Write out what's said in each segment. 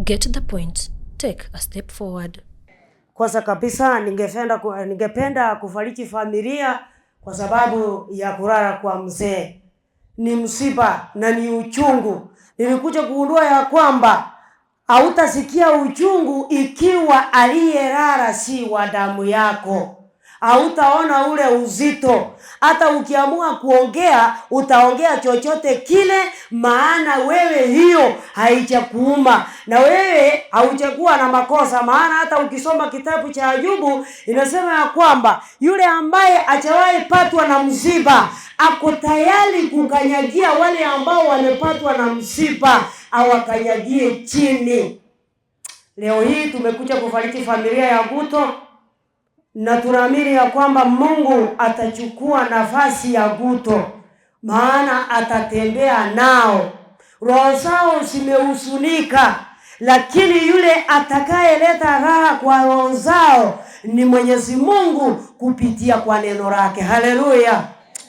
Get the point. Take a step forward. Kwanza kabisa ningependa kufariji familia kwa sababu ya kulala kwa mzee. Ni msiba na ni uchungu. Nilikuja kugundua ya kwamba hautasikia uchungu ikiwa aliyelala si wa damu yako. Hautaona ule uzito. Hata ukiamua kuongea, utaongea chochote kile, maana wewe hiyo haijakuuma. Na wewe haujakuwa na makosa, maana hata ukisoma kitabu cha Ayubu inasema ya kwamba yule ambaye hajawahi patwa na msiba ako tayari kukanyagia wale ambao wamepatwa na msiba, awakanyagie chini. Leo hii tumekuja kufariji familia ya Guto, na tunaamini ya kwamba Mungu atachukua nafasi ya Guto, maana atatembea nao. Roho zao zimehuzunika, lakini yule atakayeleta raha kwa roho zao ni Mwenyezi Mungu kupitia kwa neno lake. Haleluya.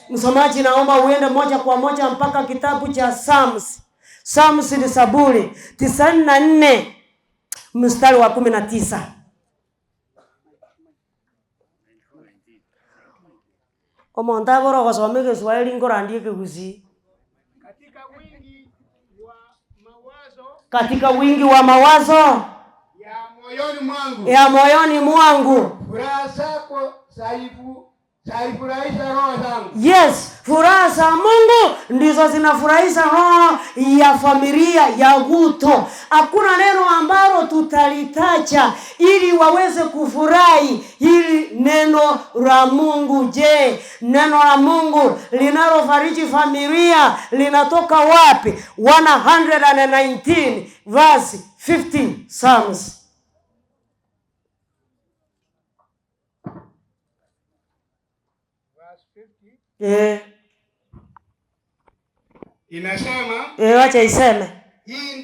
Msomaji, naomba uende moja kwa moja mpaka kitabu cha Psalms. Psalms ni Zaburi 94 mstari wa 19. Omonta bora kusoma Kiswahili ngorandie kigusi. Katika wingi wa mawazo ya moyoni mwangu furaha zako zaifurahisha roho zangu. Yes, furaha za Mungu ndizo zinafurahisha roho ya familia ya Guto. Hakuna neno ambalo tutalitacha ili waweze kufurahi hili neno la Mungu. Je, neno la Mungu linalofariji familia linatoka wapi? 119 verse 15 Psalms. Inasema, wacha iseme. Hii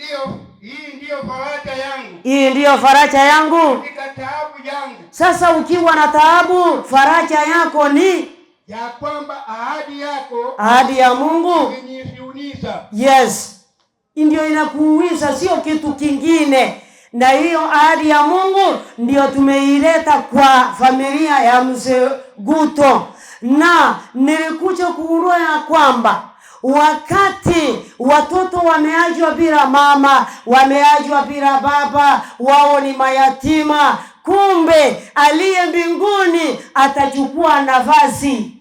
ndio faraja yangu. Hii ndio faraja yangu katika taabu yangu. Sasa ukiwa na taabu, faraja yako ni ya kwamba ahadi ya Mungu inaniuliza. Yes. Ndio inakuuliza, sio kitu kingine. Na hiyo ahadi ya Mungu ndio tumeileta kwa familia ya mzee Guto. Na nilikuja kugundua ya kwamba wakati watoto wameachwa bila mama, wameachwa bila baba, wao ni mayatima, kumbe aliye mbinguni atachukua nafasi.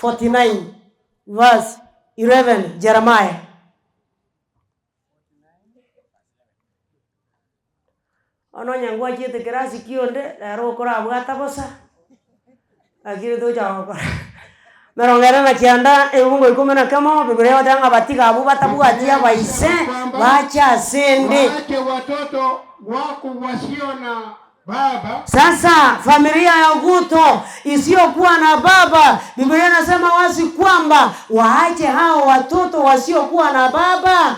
49 verse 11 Jeremiah. Ono nyangwa chete kirasi kionde lero kora bwata bosa. Akire to jawo. Merongera na kianda ebungo ikomena kama Biblia wadanga batika abu batabu atia baise bacha sende. Waache watoto wako wasio na baba. Sasa familia ya Guto isiyokuwa na baba, Biblia inasema wazi kwamba waache hao watoto wasiokuwa na baba.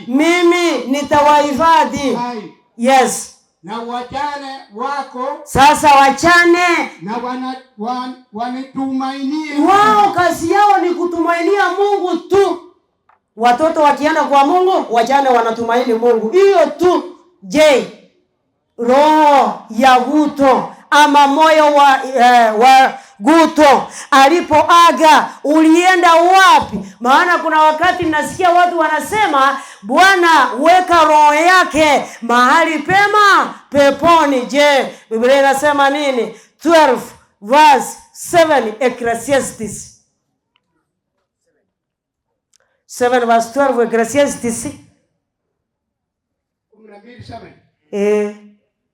Mimi nitawahifadhi. Yes. Na wachane wako. Sasa wachane na wanitumainie. Wao kazi yao ni kutumainia Mungu tu. Watoto wakienda kwa Mungu, wachane wanatumaini Mungu. Hiyo tu. Je, roho ya Guto ama moyo wa Guto alipoaga ulienda wapi? Maana kuna wakati nasikia watu wanasema, Bwana weka roho yake mahali pema peponi. Je, Biblia inasema nini? 12 verse 7 Ecclesiastes 7 verse 12 Ecclesiastes.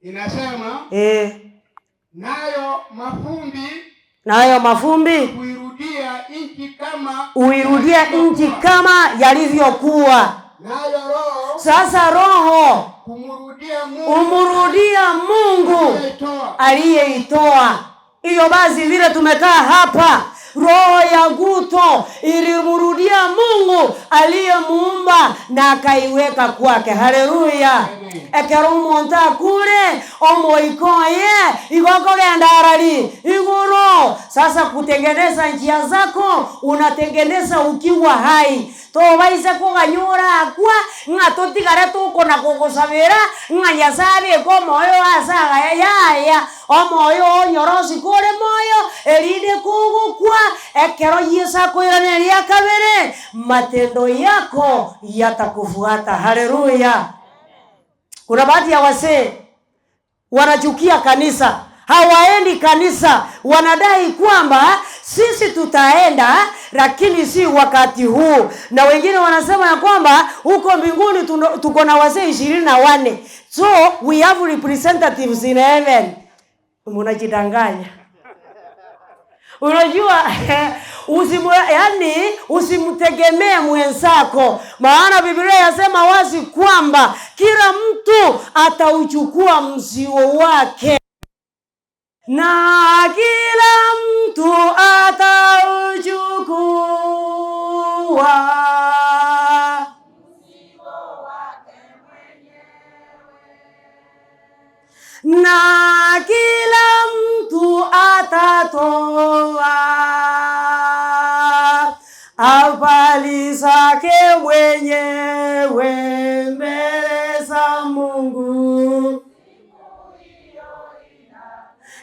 Inasema nayo mafumbi uirudia nchi kama yalivyokuwa. Sasa roho umurudia Mungu aliyeitoa. Hiyo basi vile tumekaa hapa, roho ya Guto ilimurudia Mungu aliyemuumba na akaiweka kwake. Haleluya. ekero monta kule omoikoye igoko gendarari iguru. Sasa kutengeneza njia zako unatengeneza ukiwa hai. Tobaise kuganyura akwa ngatotigare tukona kugusabira nganyasari ko moyo asaga yaya omoyo nyorosi kore moyo eride kugukwa ekero yesa koiraneria kabere matendo yako yatakufuata. Haleluya. Kuna baadhi ya wazee wanachukia kanisa, hawaendi kanisa, wanadai kwamba sisi tutaenda lakini si wakati huu. Na wengine wanasema ya kwamba huko mbinguni tuko na wazee 24, so we have representatives in heaven. Mnajidanganya. Unajua usimtegemee mwenzako, maana Biblia yasema wazi kwamba kila mtu atauchukua mzigo wake, na kila mtu atauchukua mzigo wake mwenyewe, na kila mtu atatoa habari zake mwenyewe mbele za Mungu.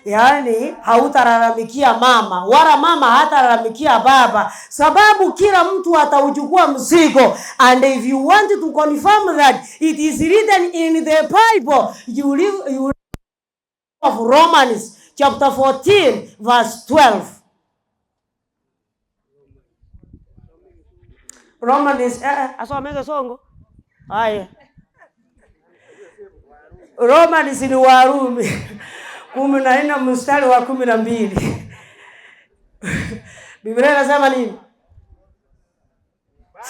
Yani hautalalamikia mama, wala mama hatalalamikia baba, sababu kila mtu atauchukua mzigo. And if you want to confirm that it is written in the Bible, you read of Romans chapter 14 verse 12. Romans asomeke songo. Haya. Romans ni Warumi 14 mstari wa 12. Biblia inasema nini?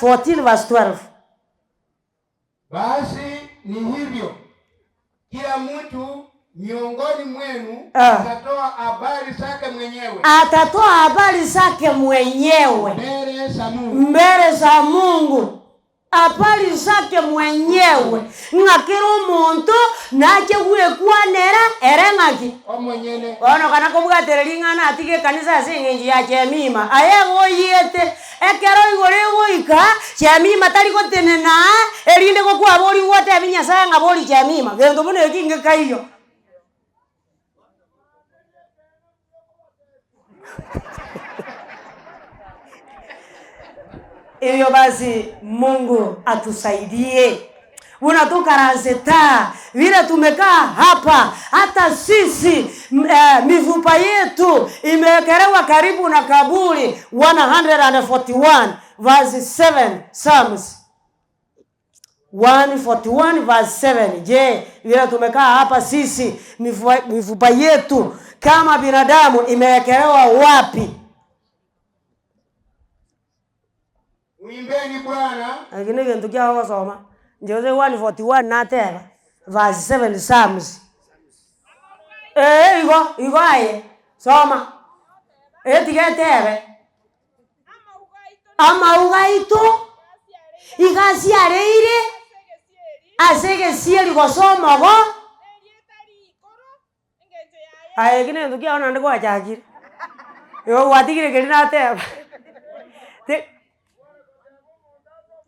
14 verse 12. Basi ni hivyo, kila mtu miongoni mwenu atatoa habari zake mwenyewe. Atatoa habari zake mwenyewe mbele za Mungu. Habari zake mwenyewe. Ngakiro muntu nache gwekwanera erengaki omonyene. Ono kana kubugatereringa atige kanisa singinji ya Chemima. Ayego yete ekero igore goika Chemima tari gotenena erinde gokwa bori wote binya sanga bori Chemima. Gendo bune kinge kaiyo. Hivyo basi Mungu atusaidie. Unatukarazeta vile tumekaa hapa, hata sisi mifupa yetu imewekelewa karibu na kaburi. 141 verse 7 Psalms 141 verse 7. Je, vile tumekaa hapa sisi mifupa yetu kama binadamu imewekelewa wapi? Uimbeni Bwana. Lakini kintu kia hawa soma. Njose 141 na tera verse 7 Psalms. Igo aye. Soma. Tigetebe. Ama ugaito. Igasi areire. Asege sieri gosoma go. Aye kine kintu kia ona ndiko achakire. Yo watigire kirina teba.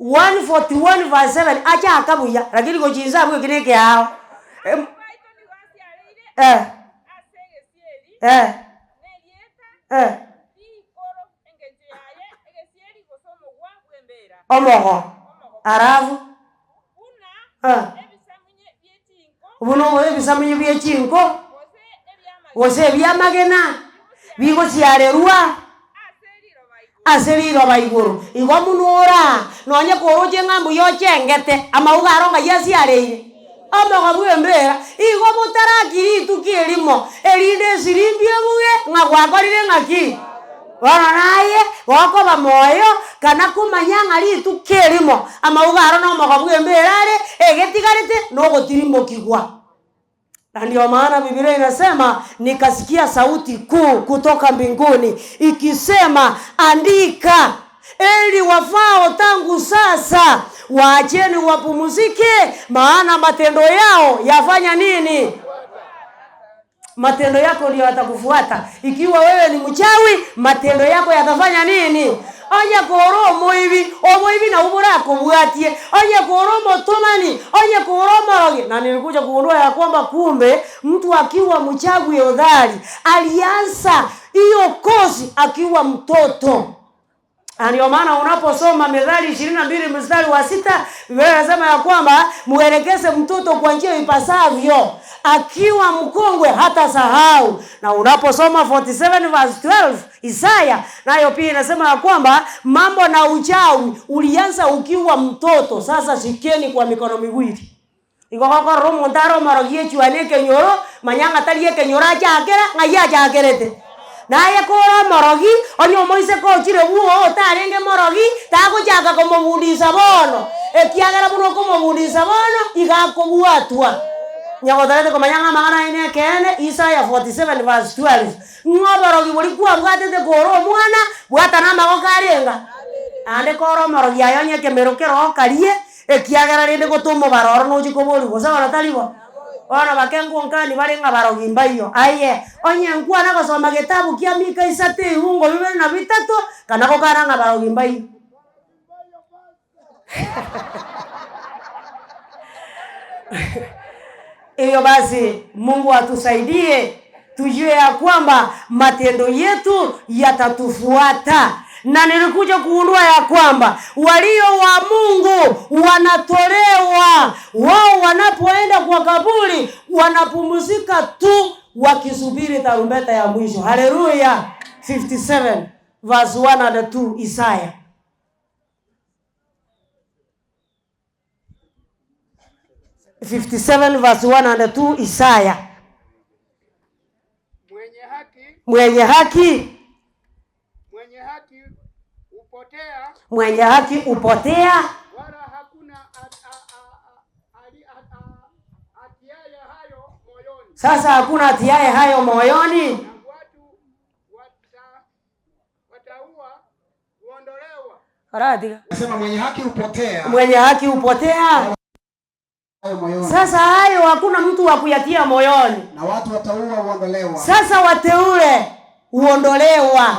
141 verse 7 acha akabuya lakini ko chinza bwe kineke yao omogo arabu ubuno ebisamunye byechinko wose byamagena bigo ciarerua aseriro baiguru igo munura nonye koroje ngambu yo chengete amaugaro nga yasi areire omogo bwembera igo mutarakiri tukirimo erinde sirimbie buge ngagwakorire ngaki wana naye wako bamoyo kana kumanya ali tukirimo amaugaro no mogo bwembera are egetigarete no gotirimo kigwa. Ndio maana Biblia inasema nikasikia sauti kuu kutoka mbinguni ikisema, andika, eli wafao tangu sasa waacheni wapumzike, maana matendo yao yafanya nini? Matendo yako ndio yatakufuata. Ikiwa wewe ni mchawi, matendo yako yatafanya nini? Onya koro moivi na ubura kubuatie. Onya koro motomani, onya koro morogi. Na nilikuja kuondoa ya kwamba kumbe mtu akiwa mchawi hodari alianza hiyo kozi akiwa mtoto. Ndio maana unaposoma Methali 22 mstari wa 6, Biblia inasema ya kwamba muelekeze mtoto kwa njia ipasavyo, akiwa mkongwe hata sahau. Na unaposoma 47 verse 12 Isaya, nayo pia inasema ya kwamba mambo na uchawi ulianza ukiwa mtoto. Sasa shikeni kwa mikono miwili. Ingokoko romo ndaro marogie chuane kenyoro, manyanga talie kenyora chakera, ngaya chakerete. Naye kora morogi onyo moise ko chire buo tarenge morogi tago chaka como budisa bono ekiagera buno como budisa bono igako buatwa nyagodare ko manyanga magana ine kene Isaiah 47 verse 12 ngoborogi buri kwa bwatete koro mwana bwata na mago karenga ande koro morogi ayonye kemerokero karie ekiagera rinde gotumo baroro no chikobori gosaba talibo ona bakengu nkani barenga barogi mbayo aye onye nkwa na kusoma kitabu kia Mika 3:23 kana ko karanga barogi mbayo. Iyo basi Mungu atusaidie tujue ya kwamba matendo yetu yatatufuata. Na nilikuja kuundua ya kwamba walio wa Mungu wanatolewa. Wao wanapoenda kwa kaburi wanapumzika tu wakisubiri tarumbeta ya mwisho. Haleluya. 57 verse 1 and 2 Isaiah. verse 1 and 2 Isaiah. Mwenye haki upotea wala hakuna atiaye hayo moyoni. Sasa hakuna atiaye hayo moyoni. Na watu wataua huondolewa. Karadi. Nasema mwenye haki upotea. Mwenye haki upotea. Sasa hayo hakuna mtu wa kuyatia moyoni. Na watu wataua huondolewa. Sasa wateule huondolewa.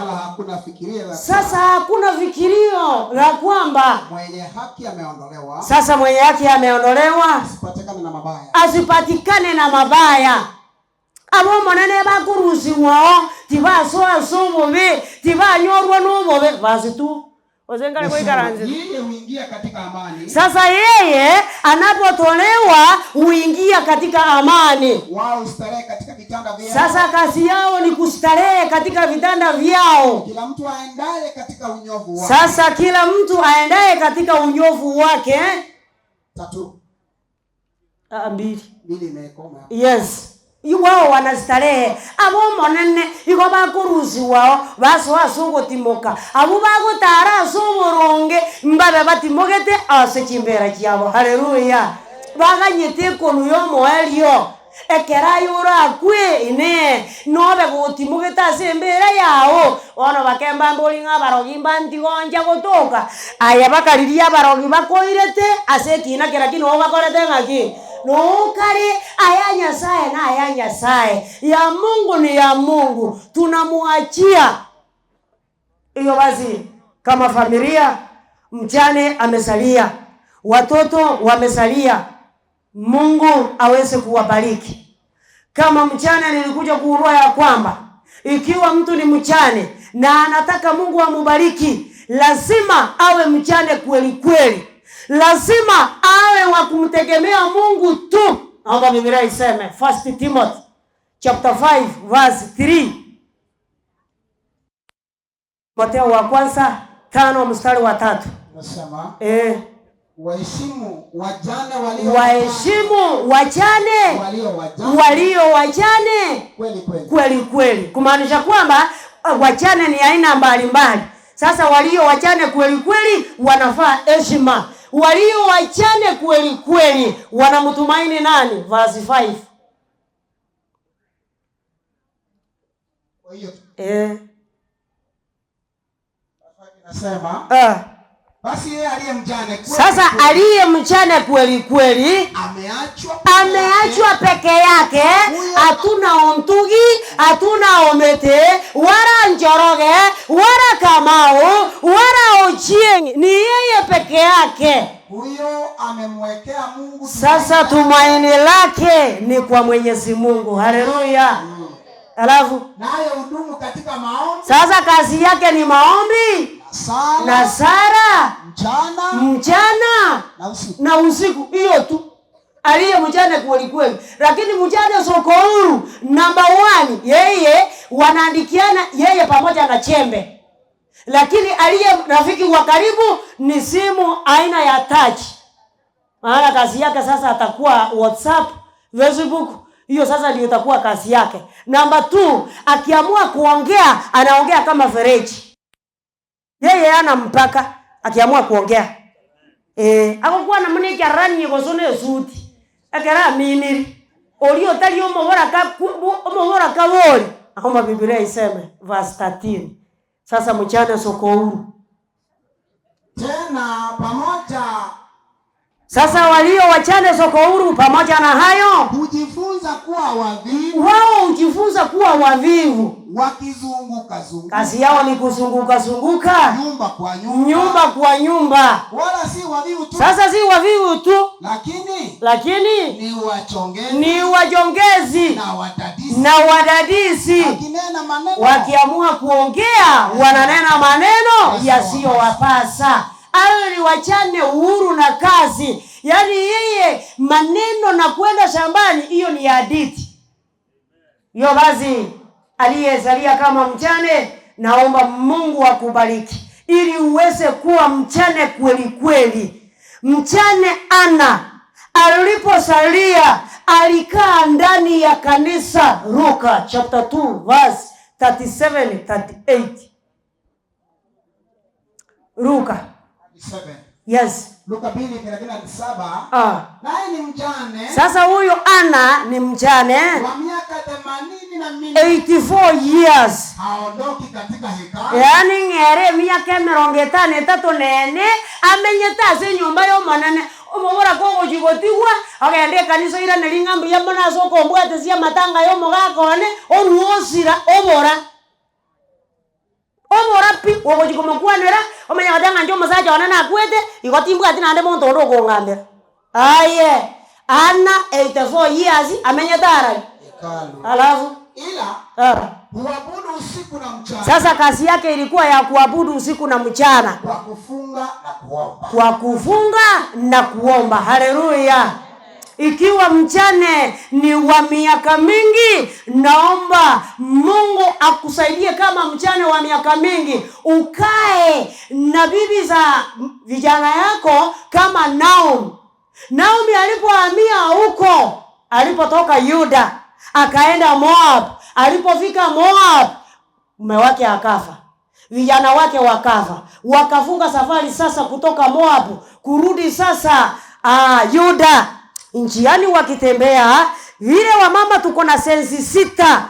Sasa hakuna fikirio la kwamba mwenye haki ameondolewa. Sasa mwenye haki ameondolewa asipatikane na mabaya. Abo monene bakurusi wao tibaso asobobe tibanyorwa nobobe basi tu ozengale kwa ikaranzi. Yeye huingia katika amani. Sasa yeye anapotolewa huingia katika amani. Wao starehe katika vitanda vyao. Sasa kazi yao ni kustarehe katika vitanda vyao. Kila mtu aendaye katika unyofu wake. Sasa kila mtu aendaye katika unyofu wake. 3. 2 imekoma. Yes. Iwao wanastarehe. Abo monene iko bakurusi wao baso asungo timoka. Abo bago tara soboronge mbabe batimogete asechimbera kiabo. Haleluya. Baganyete kono yo moelio. Ekera yura kwe ine nobe gotimogete asembera yao. Ono bakemba mbolinga barogi mbandi gonja gotoka. Aya bakariria barogi bakoirete asekina kera kino bakorete ngaki. No kari aya Nyasaye na aya Nyasaye. Ya Mungu ni ya Mungu. Tunamuachia. Iyo basi kama familia mchane amesalia. Watoto wamesalia. Mungu aweze kuwabariki. Kama mchane nilikuja kuurua ya kwamba ikiwa mtu ni mchane na anataka Mungu amubariki, lazima awe mchane kweli kweli. Lazima awe wa kumtegemea Mungu tu. Naomba Biblia iseme 1 Timothy chapter 5 verse 3. Mateo wa kwanza 5 mstari wa 3. Nasema waheshimu wajane walio wajane kweli kweli. Kumaanisha kwamba wajane ni aina mbalimbali. Sasa walio wajane kweli kweli wanafaa heshima. Walio wajane kweli kweli wanamtumaini nani? Verse 5. Kwa hiyo nasema Basi yeye aliye mjane kweli, sasa aliye mjane kweli kweli ameachwa peke yake. Hatuna omtugi, hatuna omete, wala Njoroge, wala Kamau, wala Ochieng, ni yeye peke yake. Huyo amemwekea Mungu. Sasa tumaini lake ni kwa Mwenyezi Mungu. Haleluya. Alafu naye hudumu katika maombi. Sasa kazi yake ni maombi na sala mchana na usiku. Hiyo tu. Aliye mjane kweli kweli. Lakini mjane soko huru number 1, yeye wanaandikiana yeye pamoja na chembe. Lakini aliye rafiki wa karibu ni simu aina ya touch. Maana kazi yake sasa atakuwa WhatsApp, Facebook. Hiyo sasa ndio itakuwa kazi yake. Number 2, akiamua kuongea anaongea kama fereji. Yeye ana mpaka akiamua kuongea. Akakuwa na mune karani gosone suti. Akara miniri. Olio tali omobora ka bori. Akoma Biblia iseme verse 13. Sasa mchana soko huru. Tena pamoja. Sasa walio wachane soko huru pamoja na hayo hujifunza kuwa wavivu. Wao hujifunza kuwa wavivu. Wakizunguka. Kazi yao ni kuzunguka nyumba kwa nyumba. Wala si wavivu tu. Sasa si wavivu tu. Lakini ni wajongezi na wadadisi. Wakiamua kuongea wananena maneno yasiyowapasa. Ayo ni wachane uhuru na kazi. Yaani yeye maneno na kwenda shambani, hiyo ni hadithi. Hiyo basi aliyezalia kama mchane, naomba Mungu akubariki ili uweze kuwa mchane kweli kweli. Mchane Ana aliposalia alikaa ndani ya kanisa. Luka chapter 2 verse 37-38. Luka 7. Yes. Luka 2:37. Naye ni mjane. Sasa huyo Ana ni mjane wa miaka 84. 84 years. Haondoki katika hekalu. Yaani ngere miaka 53 nene amenyeta se nyumba yo manane omobora ko gojigotigwa agende kanisa ira nelingambo ya mana soko mbwate sia matanga yo mogakone onuosira obora pi ogojikomakwanera omanya gadanga njo masaja wanana akwete igotimbwa ati nande monto ndo kongambera. Aye Ana 84 years amenyetara hekalu. Alafu ila kuabudu usiku na mchana. Sasa kazi yake ilikuwa ya kuabudu usiku na mchana, kwa kufunga na kuomba. Haleluya. Ikiwa mchane ni wa miaka mingi, naomba Mungu akusaidie kama mchane wa miaka mingi ukae na bibi za vijana yako kama Naomi alipohamia huko, alipotoka Yuda akaenda Moab. Alipofika Moab, mume wake akafa, vijana wake wakafa. Wakafunga safari sasa kutoka Moab kurudi sasa Yuda. Njiani wakitembea, vile wamama tuko na sensi 6.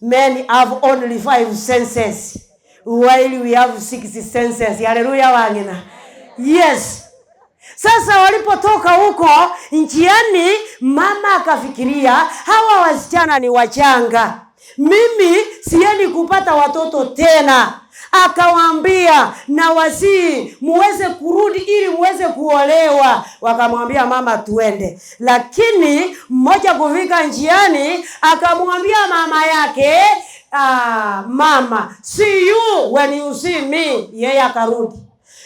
Men have only 5 senses, while we have 6 senses. Haleluya wangina. Yes. Sasa walipotoka huko njiani, mama akafikiria hawa wasichana ni wachanga, mimi siendi kupata watoto tena. Akawaambia na wasi muweze kurudi ili muweze kuolewa. Wakamwambia mama tuende. Lakini mmoja kufika njiani akamwambia mama yake, mama, see you when you see me. Yeye akarudi.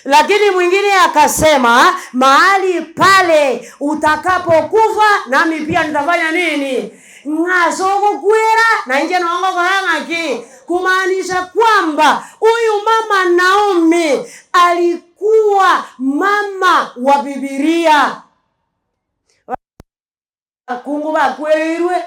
Lakini mwingine akasema, mahali pale utakapokufa nami pia nitafanya nini? Ngasoko kwera na nje naongo karangaki. Kumaanisha kwamba huyu mama Naomi alikuwa mama wa Biblia. Kungu bakwerwe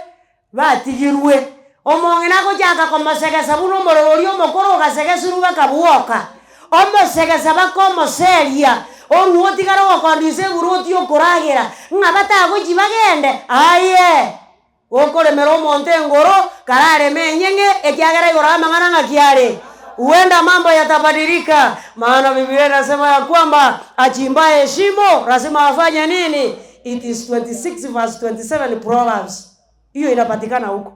batigirwe omongena ko jaka komasegesa buno morori omokoro gasegesiru bakabuoka omosegesa bakomoseria onuotigara wakandise buroti okoragira ngabata agojibagende aye okolemera omonte ngoro karare menyenge ekiagera igora mangana ngakiare huenda mambo yatabadilika, maana Biblia inasema ya kwamba achimbaye shimo lazima afanye nini? It is 26 verse 27 Proverbs. Hiyo inapatikana huko.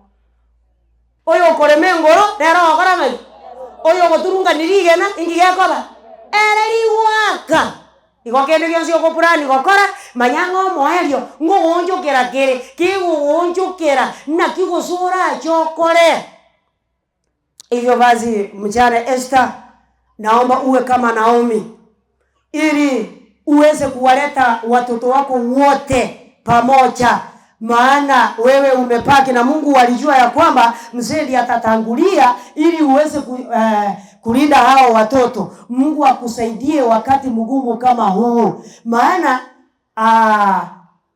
Oyo koreme ngoro nero okorame. Oyo goturunga nirigena ingigakoba. Ereri waka. Igokende gyonsi okopurani gokora manyango moelio ngogonjokera kere kigonjokera na kigosura chokore. Hivyo basi mchana Esther, naomba uwe kama Naomi ili uweze kuwaleta watoto wako wote pamoja, maana wewe umepaki na Mungu alijua ya kwamba mzee ndiye atatangulia ili uweze kulinda hao watoto. Mungu akusaidie wakati mgumu kama huu, maana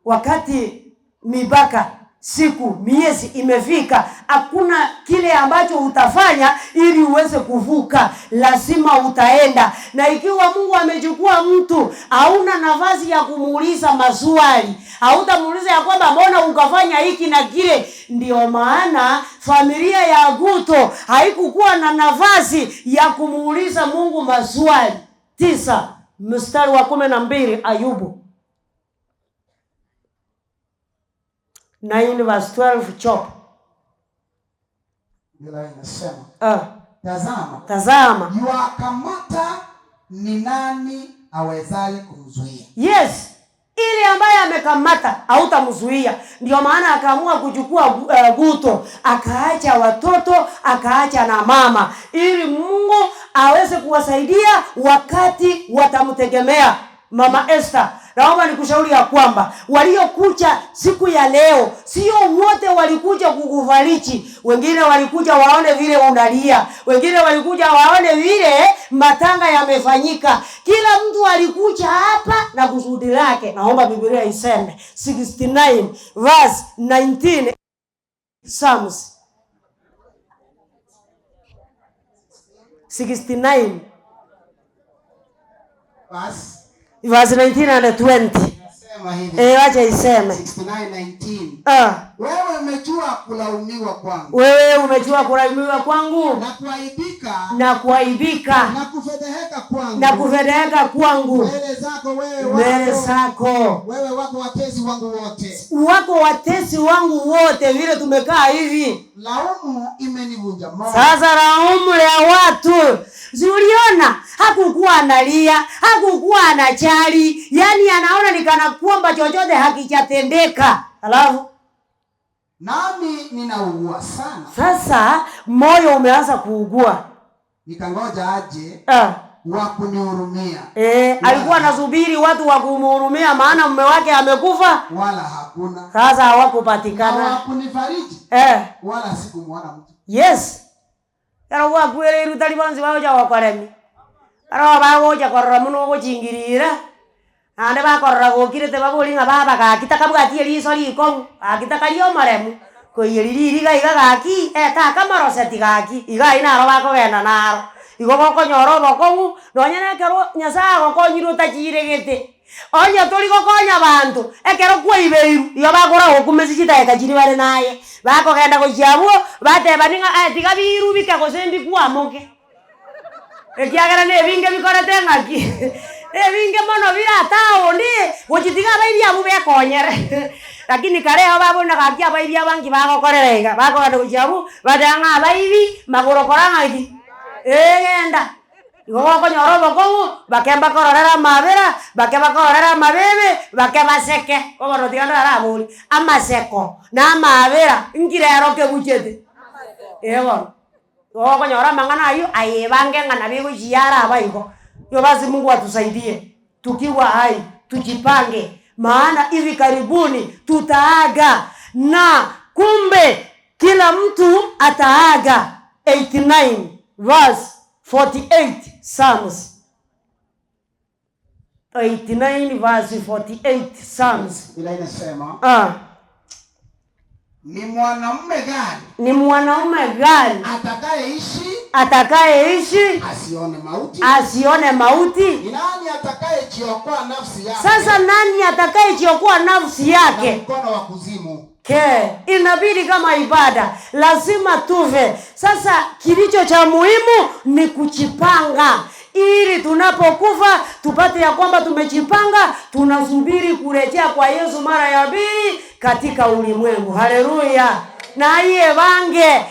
wakati mibaka siku miezi imefika, hakuna kile ambacho utafanya ili uweze kuvuka, lazima utaenda. Na ikiwa Mungu amechukua mtu, hauna nafasi ya kumuuliza maswali, hautamuuliza ya kwamba mbona ukafanya hiki na kile. Ndio maana familia ya Guto haikukuwa na nafasi ya kumuuliza Mungu maswali. 9 mstari wa 12 Ayubu 9 verse 12 chop. Bila inasema tazama yuakamata ni nani awezaye kumzuia? Yes, ile ambaye amekamata hautamzuia. Ndio maana akaamua kuchukua Guto, akaacha watoto, akaacha na mama, ili Mungu aweze kuwasaidia wakati watamtegemea. Mama Esther, naomba nikushauri ya kwamba waliokuja siku ya leo sio wote walikuja kukufariji. Wengine walikuja waone vile unalia, wengine walikuja waone vile matanga yamefanyika. Kila mtu alikuja hapa na kusudi lake. Naomba Biblia iseme 69 verse 19 Psalms 69 verse 19 and 20. Wacha iseme 69:19. Wewe umejua kulaumiwa kwangu. Wewe umejua kulaumiwa kwangu. Na kuaibika. Na kufedheheka kwangu. Mbele zako. Wewe wako watesi wangu wote. Wako watesi wangu wote vile tumekaa hivi. Laumu imenivunja moyo. Sasa laumu ya watu. Zuliona hakukuwa analia, hakukuwa anachali, yani anaona ni kana kwamba chochote hakijatendeka. Alafu nami ninaugua sana. Sasa moyo umeanza kuugua. Nikangoja aje wa kunihurumia. Alikuwa anasubiri watu wa kumhurumia, maana mume wake amekufa, wala hakuna. Sasa hawakupatikana. Hawakunifariji. Wala sikumwona mtu. Yes. Karo wa kwere irutali banzi baoja wakoremi. Karo baoja korora muno gochingirira. Ande bakorora gokirete babolinga baba ka kitakabwati eliso liko. Akitakaliyo maremu. Ko yeliri ga igaki ta kamaro setigaki. Iga ina ro bakogenda naro. Igo bokonyoro bokongu nonyene kero nyasaye gokonyiro tachiregete. Onya tori gokonya bantu ekero kwa ibeiru iyo bakora okumezi chitaeka chiri bare naye bakogenda gochiabuo bateba ninga tigabiru bikagosembi kwa moke ekiagera ne binge bikorete ngaki binge mono bira tao ndi gochitiga bairi abu bekonyere lakini kare ababona gaki abairi abangi bagokorerega bakogenda gochiabu badanga bairi magorokoranga iki genda Igoko nyoro bokongu bakemba kororera mabera bakemba kororera mabebe bakemba seke ogoro tiganda arabuli amaseko na mabera ngirero ke buchete ego igoko nyoro mangana ayo ayebange ngana bigo jiara abaiko. Yo basi Mungu atusaidie tukiwa hai tujipange, maana hivi karibuni tutaaga na kumbe kila mtu ataaga. 89 verse 48 Psalms 89 verse 48 Psalms. Bila inasema ni mwanamume gani atakayeishi asione mauti. Ni nani atakayejiokoa nafsi yake? Sasa nani atakayejiokoa nafsi yake? Mkono wa kuzimu. Inabidi kama ibada lazima tuve. Sasa kilicho cha muhimu ni kujipanga, ili tunapokufa tupate ya kwamba tumejipanga, tunasubiri kurejea kwa Yesu mara ya pili katika ulimwengu. Haleluya. Na iye bange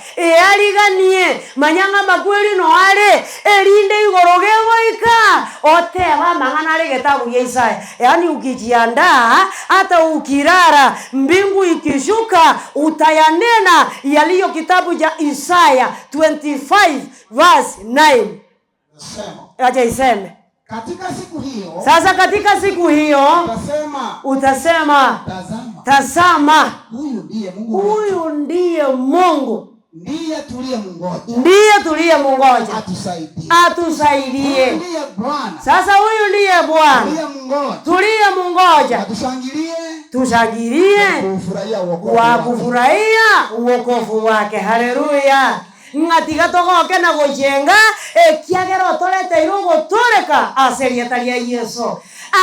aliganie manyanga makweli no ale elinde igorogego ika oteba mangana le kitabu ya Isaya. Yaani ukijiandaa hata ukirara mbingu ikishuka utayanena yaliyo kitabu cha Isaya 25 verse 9. Acha iseme katika siku hiyo. Sasa katika siku hiyo utasema tazama, huyu ndiye Mungu. Ndiye tuliyemungoja. Atusaidie. Ndiye Bwana. Sasa huyu ndiye Bwana. Tuliyemungoja. Tushangilie wa kufurahia wokovu wake. Haleluya. Ngatiga togoke na gojenga ekiagero tolete irugo toreka aserietalia Yesu.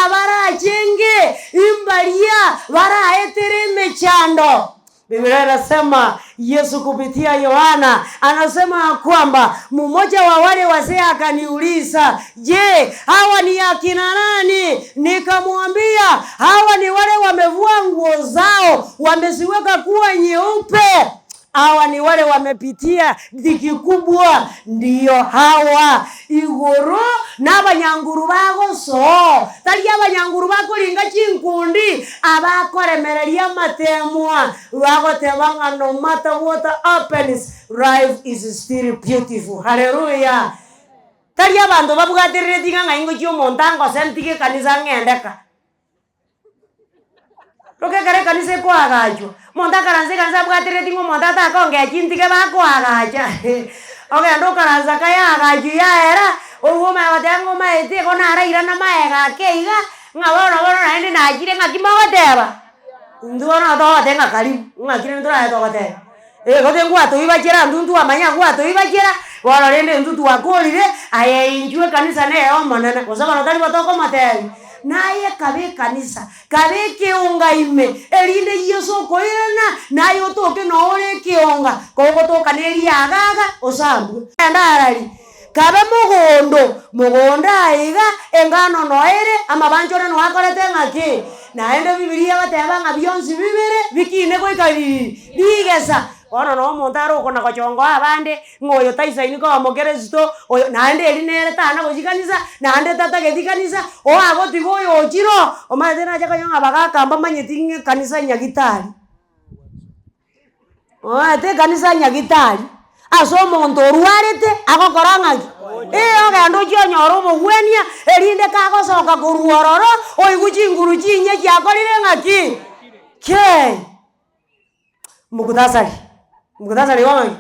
Abara jenge imbalia bara etere mechando. Biblia inasema Yesu kupitia Yohana anasema kwamba mmoja wa wale wazee akaniuliza, "Je, hawa ni akina nani?" Nikamwambia, "Hawa ni wale wamevua nguo zao, wameziweka kuwa nyeupe." Hawa ni wale wamepitia dhiki kubwa, ndiyo hawa. Igoro n'abanyanguru bago so. Tali abanyanguru bako linga chinkundi abakoremereria matemwa. Bago tebanga no matter what happens, life is still beautiful. Hallelujah. Tali abantu babugatirire tinga ngaingo chio montango sentike kanisa ngendeka. Roke kare kanisa kwa agajo. Monta karanze kanisa bwatire tingo monta ta konge chintike ba kwa agaja. Oke ndo karanza kaya agajo ya era. Owo ma watango ma ete kona ara irana maega keiga. Ngawono na ndi na jire ngakima wateba. Ndona to tenga kali. Ngakire ndora to wateba. Kote ngwa to ibajira ndundu amanya ngwa to ibajira. Wala rende ndutu wakolire aye injue kanisa ne omonana. Kosaba no tali batoko mateli. Naye kabe kanisa kabe keonga ime elinde Yesu koirana naye otoke no ore keonga koko to kaneri agaga osambu ndarali kabe mugonda aiga engano noere amabanjore no akorete ngaki naende Biblia bateba ngabionzi bibere bikine koikari bigesa ono no montaro kona kochongo abande ngoyo taisa iniko amokeresto oyo naende elinere tana gojikanisa naende tata gedikanisa o agoti goyo ojiro o madena jaka yonga bagakamba manyetinge kanisa nyagitari o ate kanisa nyagitari aso monto ruarete agokorangaki oga ndo chonyoro bogwenia elinde kago soka kuruororo oiguchinguru chinye kyakorire ngaki ke Mukudasari wangi.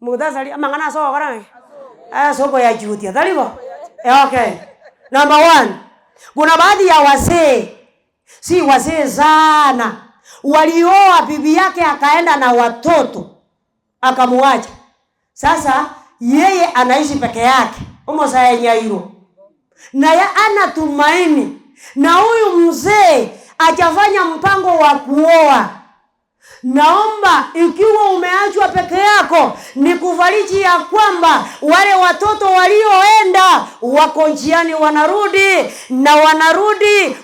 Mukudasari amangana so karangi. Soko ya jutia talibo. Okay. Number 1. Kuna baadhi ya wazee, si wazee sana, walioa bibi yake akaenda na watoto akamuacha. Sasa yeye anaishi peke yake. Umosa Nyairo. Na ya ana tumaini. Na huyu mzee ajafanya mpango wa kuoa. Naomba ikiwa umeachwa peke yako nikufariji ya kwamba wale watoto walioenda wako njiani wanarudi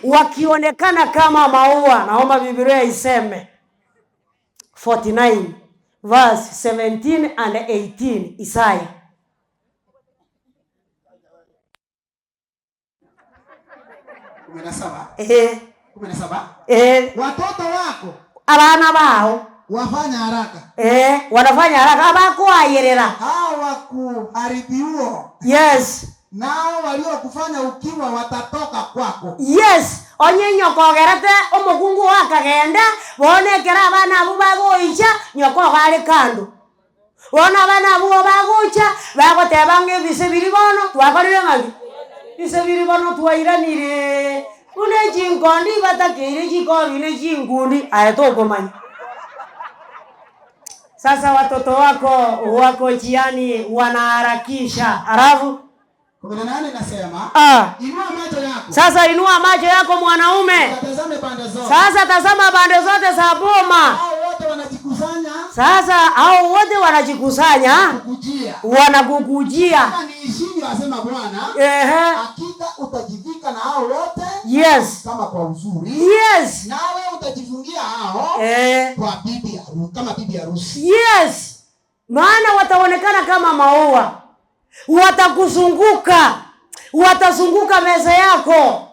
wakionekana kama maua. Naomba Biblia iseme 49 verse 17 and 18 Isaya. Watoto wako abana bao wafanya haraka. Wanafanya haraka abako ayerera. Hawakuharibiwa. Yes. Nao waliokufanya ukiwa watatoka kwako. Yes. Onye nyoko gerete omukungu wakagenda bonekera abana abo bagoicha nyoko gari kando. Bona abana abo bagoicha bagotebange bisebiri bono twakorire ngaki. Bisebiri bono twairanire. Une jingondi batakire jikobi ne jingundi ayatoko manya. Sasa watoto wako jiani wanaharakisha. Alafu 18 nasema inua macho yako. Sasa inua macho yako mwanaume. zote. Sasa tazama pande zote za boma. Hao wote wanajikusanya. Sasa hao wote wanajikusanya. Kukujia. Wanakukujia. Kama niishivyo asema Bwana. Hakika utajivika na hao wote. Yes. Kama kwa uzuri. Yes. Nawe utajifungia hao. Kwa bibi kama bibi harusi. Yes. Maana wataonekana kama maua. Watakuzunguka. Watazunguka meza yako.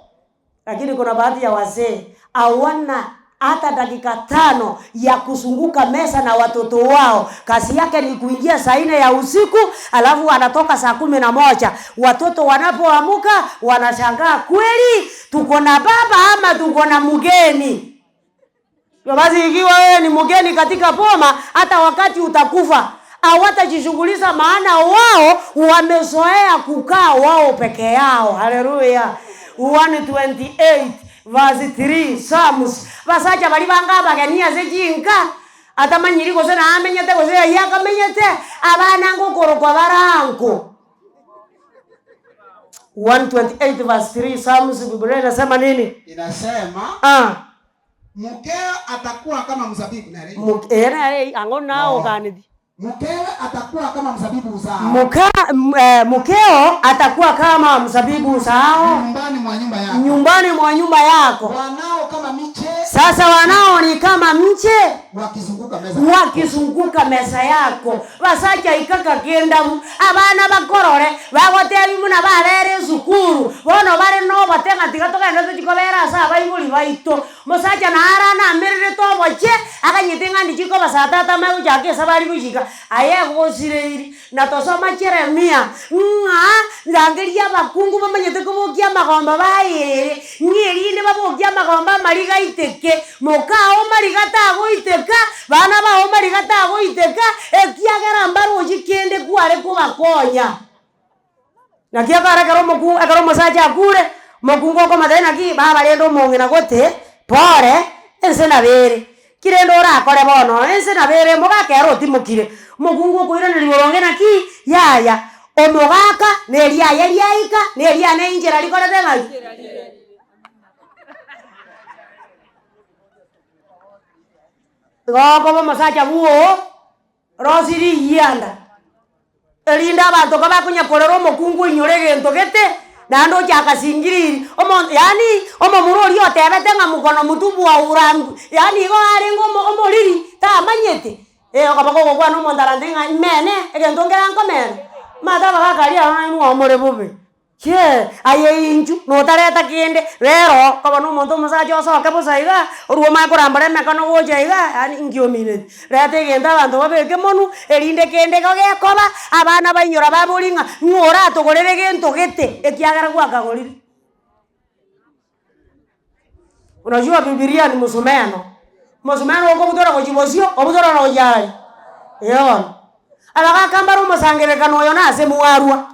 Lakini kuna baadhi ya wazee hawana hata dakika 5 ya kuzunguka meza na watoto wao. Kazi yake ni kuingia saa 4 ya usiku, alafu anatoka saa 11. Watoto wanapoamuka wanashangaa, kweli tuko na baba ama tuko na mgeni? Basi ikiwa wewe ni mgeni katika boma, hata wakati utakufa hawatajishughulisha, maana wao wamezoea kukaa wao peke yao. Haleluya. 128 verse 3 Psalms. Basacha bali banga bagania zejinka atamanyiri ko sena amenyete ko se yakamenyete abana ngokoro kwa barango. 128 verse 3 Psalms. Biblia inasema nini? Inasema mkeo atakuwa kama mzabibu na rei. Mkeo angonao kanidi. Mkeo atakuwa kama mzabibu uzao. Mkeo atakuwa kama mzabibu uzao nyumbani mwa nyumba yako. Wanao kama miche. Sasa wanao ni kama mche wakizunguka meza yako. Basacha ikaka kenda abana bakorore bagoteri muna barere sukuru bono bare no batenga tigatoka ndo chikobera sa baibuli baito musacha na arana mirire to boche akanyitenga ndichiko basatata mayu jake sabari bujika aye gosireri na tosoma Jeremia ndangeria bakungu bamanyete kubokia magomba baire nyirinde babokia magomba mariga iteke mokao mariga tago iteka bana bao mariga tago iteka ekiagera mbaro jikende kuare kubakonya nakia kara karo moku akaro masaja akure mokungo ko madena ki baba lendo mongena gote pore ense na bere kirendo ora kore bono ense na bere mogakero timukire mokungo ko ira nilorongena ki yaya omogaka neria yeriaika neria ne injera likore denga gogo masaja buo rosiri yanda elinda abantu kabakunya korero mokungu inyorege ntogete nando chakasingiriri yani omomurori otebete nga mukono mutubu wa urangu yani go arengo omoriri ta manyete okabako kwa no mondarande nga mene egentongera nkomene mata bakakari ana mu amore bobe che aye inju no tareta kende rero kabano monto musaje oso kabusaiga oruo makorambare mekano gojaiga yani ingiomine rete genda bantu babeke monu erinde kende gogekoba abana bainyora babulinga ngora togorere gento gete ekiagara gwakagorire. Unajua Biblia ni musomeno uko butora kujibosio obutora no yai yeon alaka kambaro musangerekano yo na semu warua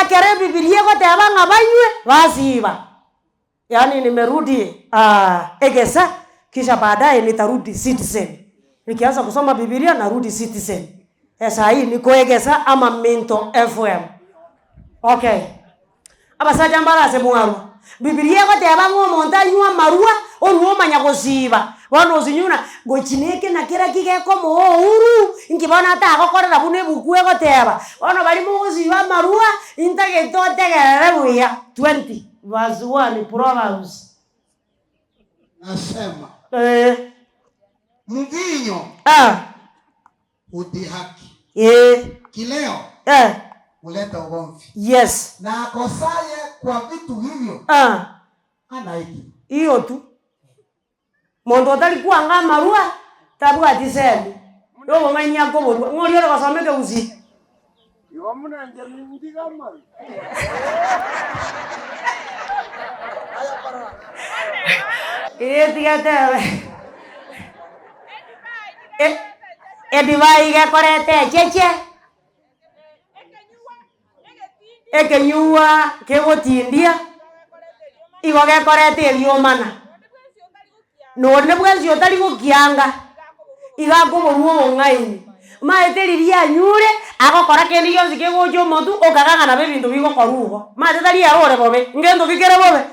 ekere Biblia kwa tebanga banywe basiba. Yani nimerudi Egesa kisha baadaye nitarudi Citizen. Nikianza kusoma Biblia narudi Citizen. Sasa hii niko Egesa ama Minto FM. Okay. Abasaja mbara semuaru. Biblia kwa tebanga montanywa marua onuo manyagosiba. Wano zinyuna gochineke na kira kigeko mo uru ingibona ta gokorera bune bukwe goteba ono bali mugusiba marua intage totegere buya 20 verse 1 Proverbs nasema mvinyo udhihaki kileo huleta ugomvi. Yes. Na akosaye kwa vitu hivyo ana hiki hiyo tu mondo atalikuwa nga marua tabu atisemi yo manya ko borwa ngori ora basomeke uzi yo muna njani ndiga maru aya para tigate divai ga korete cheche ekenyua kegotindia igo ga korete liomana no ne bwanzi otali gokianga igako boruo ngaini maeteliria nyure agokora kendi yonzi kegojo motu okaganga na bebintu bigo korugo matetali arore bobe ngendo bikere bobe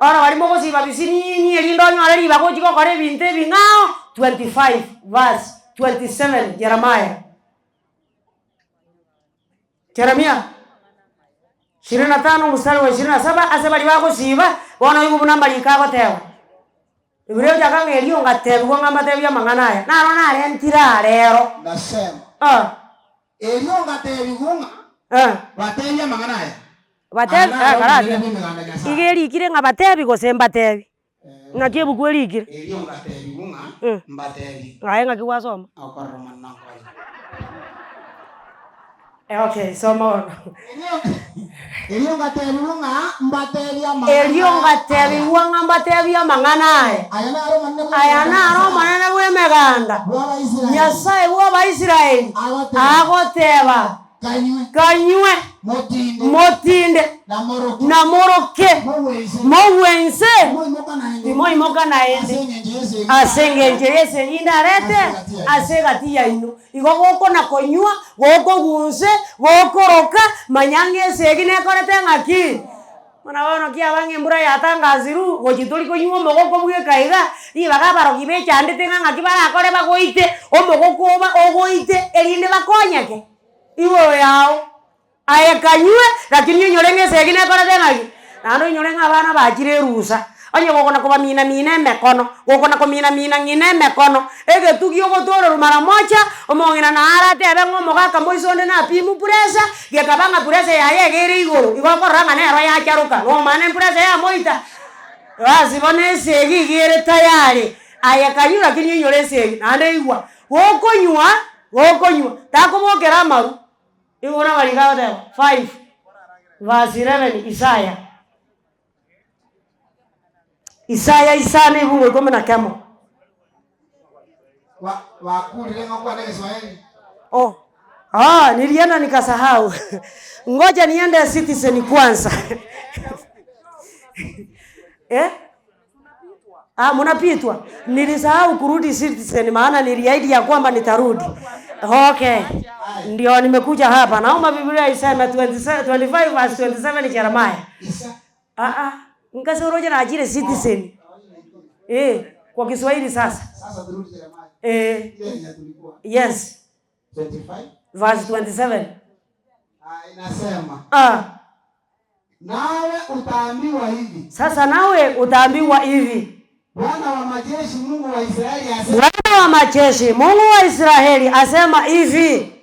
Ora walimo kusiba bisini elindo nyale liba ko jiko kore binte bingao 25 verse 27 Jeremia 25 mstari wa 27 asema liba kusiba wana yuko namba likako tewa Ibreo jaka ngeliyo ngatebi ko ngamba tebi amangana na ro na rentira rero nasema eliyo ngatebi kunga batebi amangana batebi karati igeri kire ngabatebi ko semba tebi ngakebu kweli kire eliyo ngatebi kunga mbatebi ngaye ngakiwasoma akoroma nango okay soma eliyo ngatebi kunga mbatebi amangana ayana ro manene bwe meganda Nyasaye wo Abaisiraeli agoteba kanywe motinde na moroke mowense imoka naende asengenjerese indarete asegatia ino igogoko na konywa goko gunse gokoroka manyange segine korete ngaki Mana wana kia bangi mbura yatangaziru gojitoli konywa mogoko buge kaiga ibaga baro kibe chandete ngaki bara akore bagoite omogoko ogoite elinde bakonyake iwo yao ayakanywe lakini nyorenge segine korete ngaki nando nyorenga bana bajire rusa onye gokona kuba mina mekono gokona ko mina ngine mekono ege tugio gotoro mara moja omongina na arate abengo mogaka moisonde na pimu puresa gekabanga puresa ya yegere igoro igokoranga nero ya charuka no mane puresa ya moita wazi bone segi gere tayari ayakanyu lakini nyore segi nande igwa gokonywa takobokera maru igona baligawa 5 verse 11 Isaya isane bungo kome na kemo. Wakulile ngakwa na Kiswahili. Nilienda nikasahau. Ngoja niende Citizen kwanza. Mnapitwa. Nilisahau kurudi Citizen maana niliahidi ya kwamba nitarudi. Okay. Ndio nimekuja hapa. Naomba Biblia iseme 25 verse 27 Jeremiah. Nkasoroja na ajire Citizen. Kwa Kiswahili sasa. Sasa turudi Jeremiah. Yes. 25 verse 27. Inasema. Nawe utaambiwa hivi. Sasa nawe utaambiwa hivi. Bwana wa majeshi Mungu wa Israeli asema. Bwana wa majeshi Mungu wa Israeli asema hivi.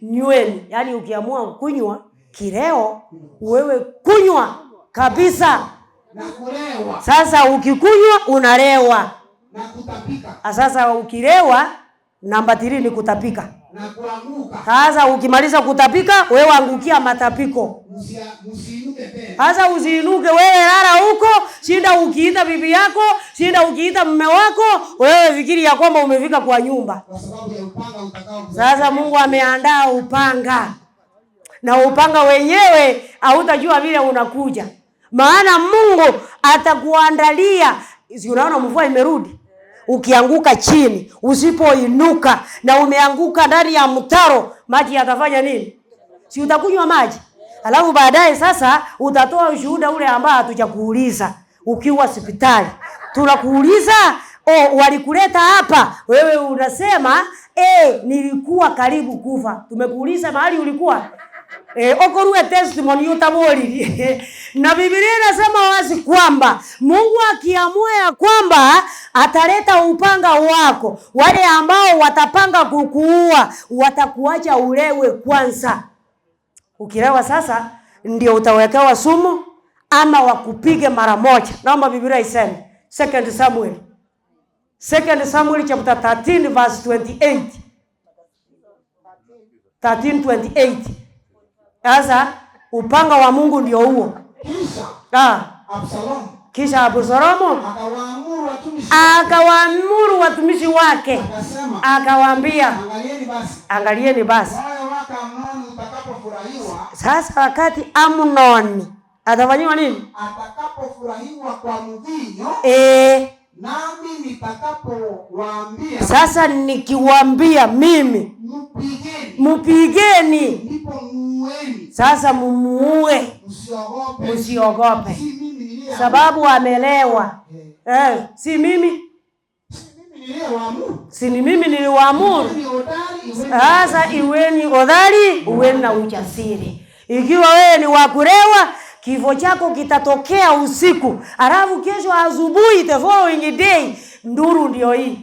Nyweni. Yaani ukiamua kunywa kileo wewe kunywa kabisa. Na kulewa. Sasa ukikunywa unalewa. Na kutapika. Sasa ukilewa namba 3 ni kutapika. Na kuanguka. Sasa ukimaliza kutapika wewe angukia matapiko. Usiinuke tena. Sasa usiinuke wewe lala huko, shinda ukiita bibi yako, shinda ukiita mume wako, wewe fikiri ya kwamba umefika kwa nyumba. Kwa sababu ya upanga utakao. Sasa Mungu ameandaa upanga. Na upanga wenyewe hautajua vile unakuja. Maana Mungu atakuandalia. Si unaona mvua imerudi? Ukianguka chini, usipoinuka na umeanguka ndani ya mtaro, maji yatafanya nini? Si utakunywa maji? Alafu baadaye sasa utatoa ushuhuda ule ambao hatujakuuliza ukiwa hospitali. Tunakuuliza, walikuleta hapa, wewe unasema, nilikuwa karibu kufa. Tumekuuliza mahali ulikuwa? Okoruwe testimony utaboli. Na Biblia inasema wazi kwamba Mungu akiamua ya kwamba ataleta upanga wako, wale ambao watapanga kukuua watakuacha ulewe kwanza. Ukilewa sasa ndio utawekewa sumu ama wakupige mara moja. Naomba Biblia iseme 2 Samuel chapter 13 verse 28. 13:28. Sasa upanga wa Mungu ndio huo. Kisha Absalomu akawaamuru watumishi wake. Akawaambia, angalieni basi. Sasa wakati Amnoni atafanywa nini? Atakapofurahiwa kwa mvinyo. Nami nitakapowaambia. Sasa nikiwaambia mimi mupigeni. Ndipo muweni. Sasa mumuue. Usiogope. Usiogope. Si mimi sababu amelewa. Si mimi. Si ni mimi niliwaamuru. Sasa iweni hodari, uweni na ujasiri. Ikiwa wewe ni wa kulewa, kifo chako kitatokea usiku. Alafu kesho asubuhi, the following day, nduru ndio hii.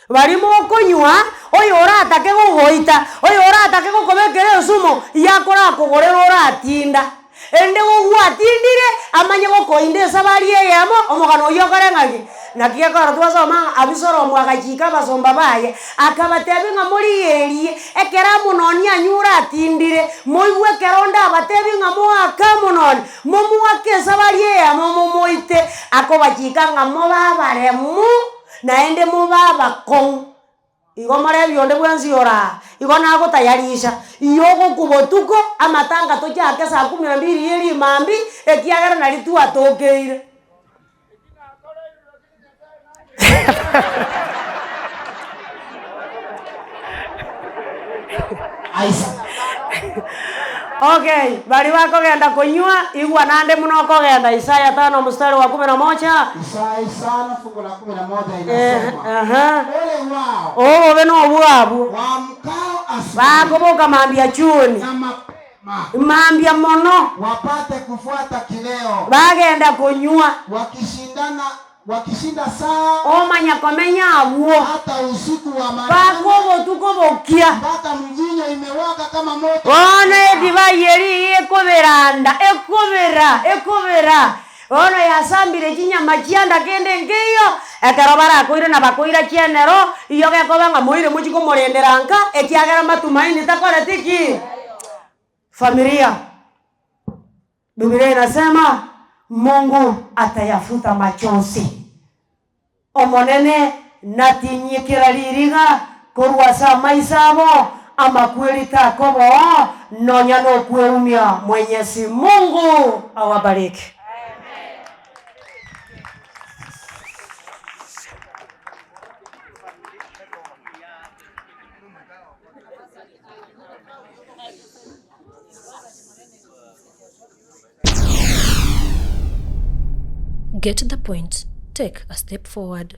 Walimo kunywa, oyo oratake gugoita, oyo oratake gukobekere sumo, yakora kugorera oratinda. Ende gugwatindire amanye gukoinde sabari yemo, omugano yokore ngaki. Nakia kara twasoma abisoro mwagachika basomba baye, akabatebi ngamuri yerie, ekera munoni anyura atindire, moigwe keronda abatebi ngamuaka munoni, mumuake sabari yemo mumuite, akobachika ngamobabaremu. Naende mubaba kong igo mare byonde bwenzi yora igo nago tayarisha iyogo kubotuko amatanga to cyake saa 12 yeri mambi ekiagara nari tu atokeire. Okay, bali wako genda kunywa igwa nande muno ko genda Isaya 5 mstari wa 11. Isaya 5 fungu la 11 inasema. Ole wao. Oh, beno bwabu. Wamkao asubuhi. Bakoboka mambia chuni. Na mapema. Mambia mono. Wapate kufuata kileo. Bagenda kunywa. Wakishinda saa. Omanya komenya abuo. Hata usiku wa manane. Bakobo tukobokia. Mpaka mjinyo imewaka kama moto. Ona divayeri ekoberanda, ekobera. Ona yasambire chinyama chianda kende ngeyo, ekarobara koire na bakoira chienero, iyo gekobanga moire muchiko morenderanka, ekiagera matumaini takora tiki. Familia. Biblia inasema Mungu atayafuta machozi. Omonene natinyikira ririga korwasa maisabo ama kweli takobo nonya no kuerumia. Mwenyezi Mungu awabariki. Get the point. Take a step forward.